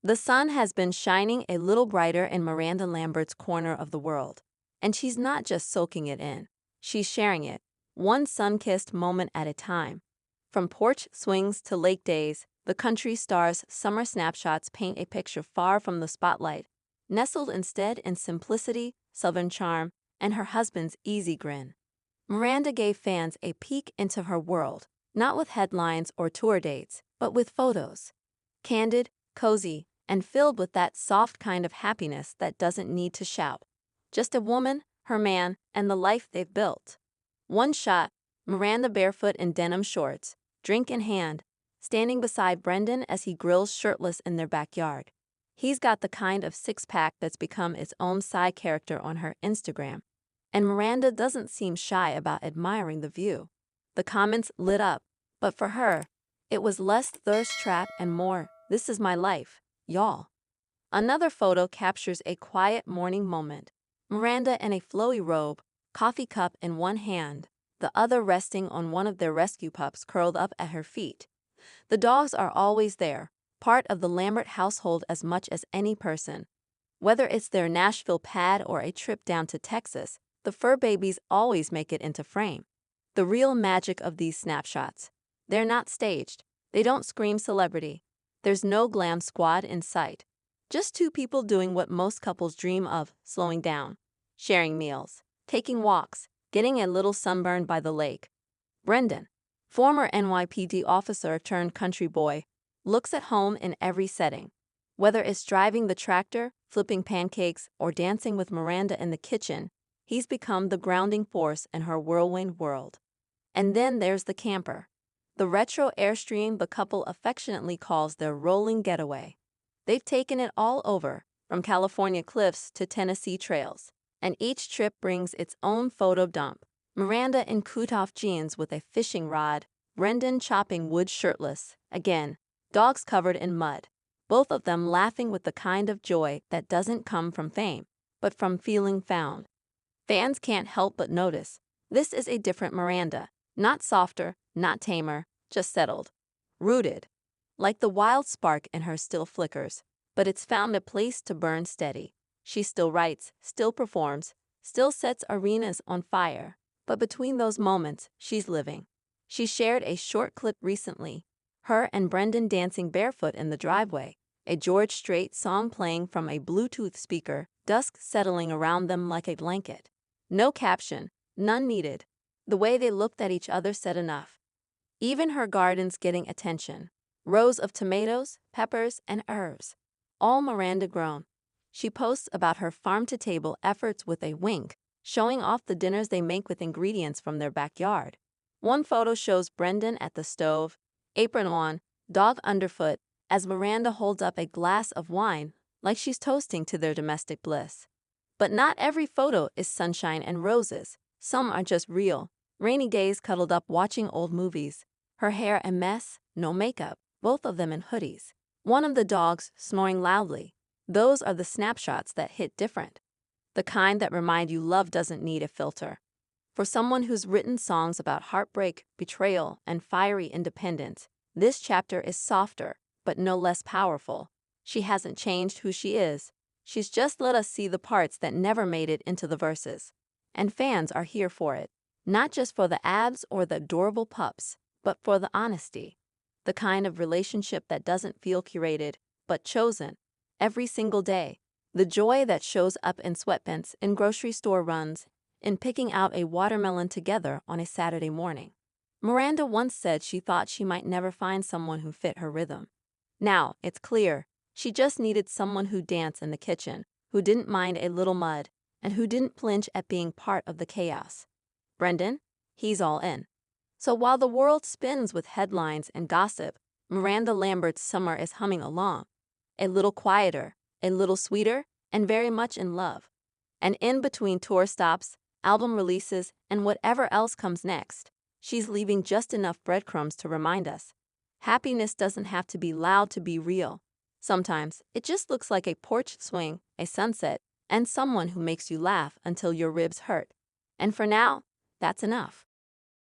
The sun has been shining a little brighter in Miranda Lambert's corner of the world. And she's not just soaking it in. She's sharing it, one sun-kissed moment at a time. From porch swings to lake days, the country star's summer snapshots paint a picture far from the spotlight, nestled instead in simplicity, southern charm, and her husband's easy grin. Miranda gave fans a peek into her world, not with headlines or tour dates, but with photos. Candid, cozy, and filled with that soft kind of happiness that doesn't need to shout. Just a woman, her man, and the life they've built. One shot, Miranda barefoot in denim shorts, drink in hand, standing beside Brendan as he grills shirtless in their backyard. He's got the kind of six-pack that's become its own side character on her Instagram. And Miranda doesn't seem shy about admiring the view. The comments lit up, but for her, it was less thirst trap and more, "This is my life, y'all." Another photo captures a quiet morning moment. Miranda in a flowy robe, coffee cup in one hand, the other resting on one of their rescue pups curled up at her feet. The dogs are always there, part of the Lambert household as much as any person. Whether it's their Nashville pad or a trip down to Texas, the fur babies always make it into frame. The real magic of these snapshots. They're not staged. They don't scream celebrity. There's no glam squad in sight. Just two people doing what most couples dream of, slowing down, sharing meals, taking walks, getting a little sunburn by the lake. Brendan, former NYPD officer turned country boy, looks at home in every setting. Whether it's driving the tractor, flipping pancakes, or dancing with Miranda in the kitchen, he's become the grounding force in her whirlwind world. And then there's the camper. The retro Airstream the couple affectionately calls their rolling getaway. They've taken it all over, from California cliffs to Tennessee trails, and each trip brings its own photo dump. Miranda in cut-off jeans with a fishing rod, Brendan chopping wood shirtless, again, dogs covered in mud, both of them laughing with the kind of joy that doesn't come from fame, but from feeling found. Fans can't help but notice, this is a different Miranda, not softer, not tamer, just settled, rooted. Like the wild spark in her still flickers, but it's found a place to burn steady. She still writes, still performs, still sets arenas on fire, but between those moments, she's living. She shared a short clip recently, her and Brendan dancing barefoot in the driveway, a George Strait song playing from a Bluetooth speaker, dusk settling around them like a blanket. No caption, none needed. The way they looked at each other said enough. Even her garden's getting attention. Rows of tomatoes, peppers, and herbs. All Miranda grown. She posts about her farm-to-table efforts with a wink, showing off the dinners they make with ingredients from their backyard. One photo shows Brendan at the stove, apron on, dog underfoot, as Miranda holds up a glass of wine, like she's toasting to their domestic bliss. But not every photo is sunshine and roses. Some are just real, rainy days cuddled up watching old movies. Her hair a mess, no makeup, both of them in hoodies. One of the dogs snoring loudly. Those are the snapshots that hit different. The kind that remind you love doesn't need a filter. For someone who's written songs about heartbreak, betrayal, and fiery independence, this chapter is softer, but no less powerful. She hasn't changed who she is. She's just let us see the parts that never made it into the verses. And fans are here for it. Not just for the abs or the adorable pups, but for the honesty. The kind of relationship that doesn't feel curated, but chosen. Every single day. The joy that shows up in sweatpants, in grocery store runs, in picking out a watermelon together on a Saturday morning. Miranda once said she thought she might never find someone who fit her rhythm. Now, it's clear, she just needed someone who danced in the kitchen, who didn't mind a little mud, and who didn't flinch at being part of the chaos. Brendan? He's all in. So while the world spins with headlines and gossip, Miranda Lambert's summer is humming along. A little quieter, a little sweeter, and very much in love. And in between tour stops, album releases, and whatever else comes next, she's leaving just enough breadcrumbs to remind us. Happiness doesn't have to be loud to be real. Sometimes, it just looks like a porch swing, a sunset, and someone who makes you laugh until your ribs hurt. And for now, that's enough.